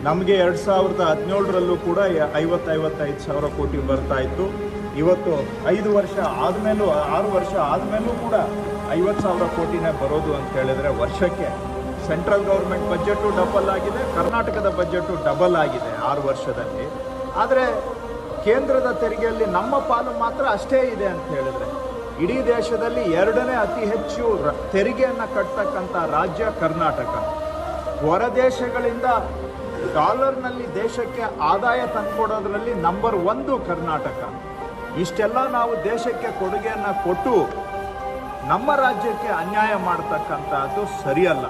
ನಮಗೆ 2017ರಲ್ಲೂ ಕೂಡ 55 ಸಾವಿರ ಕೋಟಿ ಬರ್ತಾ ಇತ್ತು. ಇವತ್ತು 5 ವರ್ಷ ಆದಮೇಲೂ 6 ವರ್ಷ ಆದಮೇಲೂ ಕೂಡ 50 ಸಾವಿರ ಕೋಟಿನೇ ಬರೋದು ಅಂತ ಹೇಳಿದ್ರೆ ವರ್ಷಕ್ಕೆ ಸೆಂಟ್ರಲ್ ಗೌರ್ಮೆಂಟ್ ಬಜೆಟು ಡಬಲ್ ಆಗಿದೆ, ಕರ್ನಾಟಕದ ಬಜೆಟು ಡಬಲ್ ಆಗಿದೆ 6 ವರ್ಷದಲ್ಲಿ. ಆದರೆ ಕೇಂದ್ರದ ತೆರಿಗೆಯಲ್ಲಿ ನಮ್ಮ ಪಾಲು ಮಾತ್ರ ಅಷ್ಟೇ ಇದೆ ಅಂತ ಹೇಳಿದ್ರೆ, ಇಡೀ ದೇಶದಲ್ಲಿ 2ನೇ ಅತಿ ಹೆಚ್ಚು ತೆರಿಗೆಯನ್ನು ಕಟ್ಟತಕ್ಕಂಥ ರಾಜ್ಯ ಕರ್ನಾಟಕ. ಹೊರ ದೇಶಗಳಿಂದ ಡಾಲರ್ನಲ್ಲಿ ದೇಶಕ್ಕೆ ಆದಾಯ ತಂದುಕೊಡೋದ್ರಲ್ಲಿ ನಂಬರ್ 1 ಕರ್ನಾಟಕ. ಇಷ್ಟೆಲ್ಲ ನಾವು ದೇಶಕ್ಕೆ ಕೊಡುಗೆಯನ್ನು ಕೊಟ್ಟು ನಮ್ಮ ರಾಜ್ಯಕ್ಕೆ ಅನ್ಯಾಯ ಮಾಡ್ತಕ್ಕಂಥದ್ದು ಸರಿಯಲ್ಲ.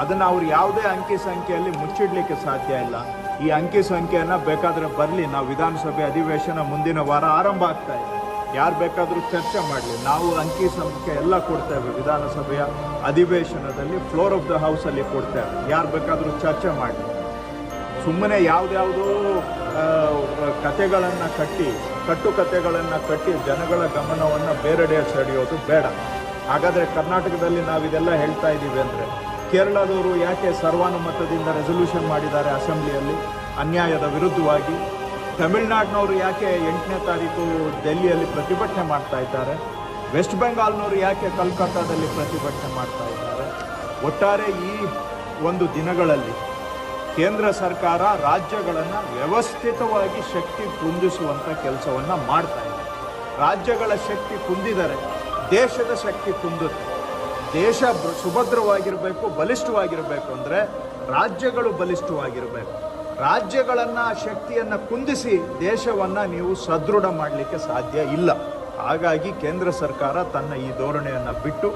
ಅದನ್ನು ಅವ್ರು ಯಾವುದೇ ಅಂಕಿ ಸಂಖ್ಯೆಯಲ್ಲಿ ಮುಚ್ಚಿಡಲಿಕ್ಕೆ ಸಾಧ್ಯ ಇಲ್ಲ. ಈ ಅಂಕಿ ಸಂಖ್ಯೆಯನ್ನು ಬೇಕಾದರೆ ಬರಲಿ, ನಾವು ವಿಧಾನಸಭೆ ಅಧಿವೇಶನ ಮುಂದಿನ ವಾರ ಆರಂಭ ಆಗ್ತಾ ಇದೆ, ಯಾರು ಬೇಕಾದರೂ ಚರ್ಚೆ ಮಾಡಲಿ. ನಾವು ಅಂಕಿ ಸಂಖ್ಯೆ ಎಲ್ಲ ಕೊಡ್ತೇವೆ, ವಿಧಾನಸಭೆಯ ಅಧಿವೇಶನದಲ್ಲಿ ಫ್ಲೋರ್ ಆಫ್ ದ ಹೌಸಲ್ಲಿ ಕೊಡ್ತೇವೆ, ಯಾರು ಬೇಕಾದರೂ ಚರ್ಚೆ ಮಾಡಲಿ. ಸುಮ್ಮನೆ ಯಾವುದ್ಯಾವುದೋ ಕತೆಗಳನ್ನು ಕಟ್ಟುಕತೆಗಳನ್ನು ಕಟ್ಟಿ ಜನಗಳ ಗಮನವನ್ನು ಬೇರೆಡೆ ಸೆಳೆಯೋದು ಬೇಡ. ಹಾಗಾದರೆ ಕರ್ನಾಟಕದಲ್ಲಿ ನಾವಿದೆಲ್ಲ ಹೇಳ್ತಾ ಇದ್ದೀವಿ ಅಂದರೆ, ಕೇರಳದವರು ಯಾಕೆ ಸರ್ವಾನುಮತದಿಂದ ರೆಸಲ್ಯೂಷನ್ ಮಾಡಿದ್ದಾರೆ ಅಸೆಂಬ್ಲಿಯಲ್ಲಿ ಅನ್ಯಾಯದ ವಿರುದ್ಧವಾಗಿ? ತಮಿಳುನಾಡಿನವರು ಯಾಕೆ 8ನೇ ತಾರೀಕು ಡೆಲ್ಲಿಯಲ್ಲಿ ಪ್ರತಿಭಟನೆ ಮಾಡ್ತಾ ಇದ್ದಾರೆ? ವೆಸ್ಟ್ ಬೆಂಗಾಲ್ನವರು ಯಾಕೆ ಕಲ್ಕತ್ತಾದಲ್ಲಿ ಪ್ರತಿಭಟನೆ ಮಾಡ್ತಾ ಇದ್ದಾರೆ? ಒಟ್ಟಾರೆ ಈ ಒಂದು ದಿನಗಳಲ್ಲಿ ಕೇಂದ್ರ ಸರ್ಕಾರ ರಾಜ್ಯಗಳನ್ನು ವ್ಯವಸ್ಥಿತವಾಗಿ ಶಕ್ತಿ ಕುಂದಿಸುವಂಥ ಕೆಲಸವನ್ನು ಮಾಡ್ತಾ ಇದೆ. ರಾಜ್ಯಗಳ ಶಕ್ತಿ ಕುಂದಿದರೆ ದೇಶದ ಶಕ್ತಿ ಕುಂದುತ್ತೆ. ದೇಶ ಸುಭದ್ರವಾಗಿರಬೇಕು, ಬಲಿಷ್ಠವಾಗಿರಬೇಕು ಅಂದರೆ ರಾಜ್ಯಗಳು ಬಲಿಷ್ಠವಾಗಿರಬೇಕು. ರಾಜ್ಯಗಳನ್ನು ಶಕ್ತಿಯನ್ನು ಕುಂದಿಸಿ ದೇಶವನ್ನು ನೀವು ಸದೃಢ ಮಾಡಲಿಕ್ಕೆ ಸಾಧ್ಯ ಇಲ್ಲ. ಹಾಗಾಗಿ ಕೇಂದ್ರ ಸರ್ಕಾರ ತನ್ನ ಈ ಧೋರಣೆಯನ್ನು ಬಿಟ್ಟು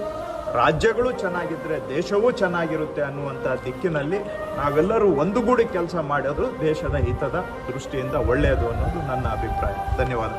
ರಾಜ್ಯಗಳು ಚೆನ್ನಾಗಿದ್ದರೆ ದೇಶವೂ ಚೆನ್ನಾಗಿರುತ್ತೆ ಅನ್ನುವಂಥ ದಿಕ್ಕಿನಲ್ಲಿ ನಾವೆಲ್ಲರೂ ಒಂದುಗೂಡಿ ಕೆಲಸ ಮಾಡೋದು ದೇಶದ ಹಿತದ ದೃಷ್ಟಿಯಿಂದ ಒಳ್ಳೆಯದು ಅನ್ನೋದು ನನ್ನ ಅಭಿಪ್ರಾಯ. ಧನ್ಯವಾದ.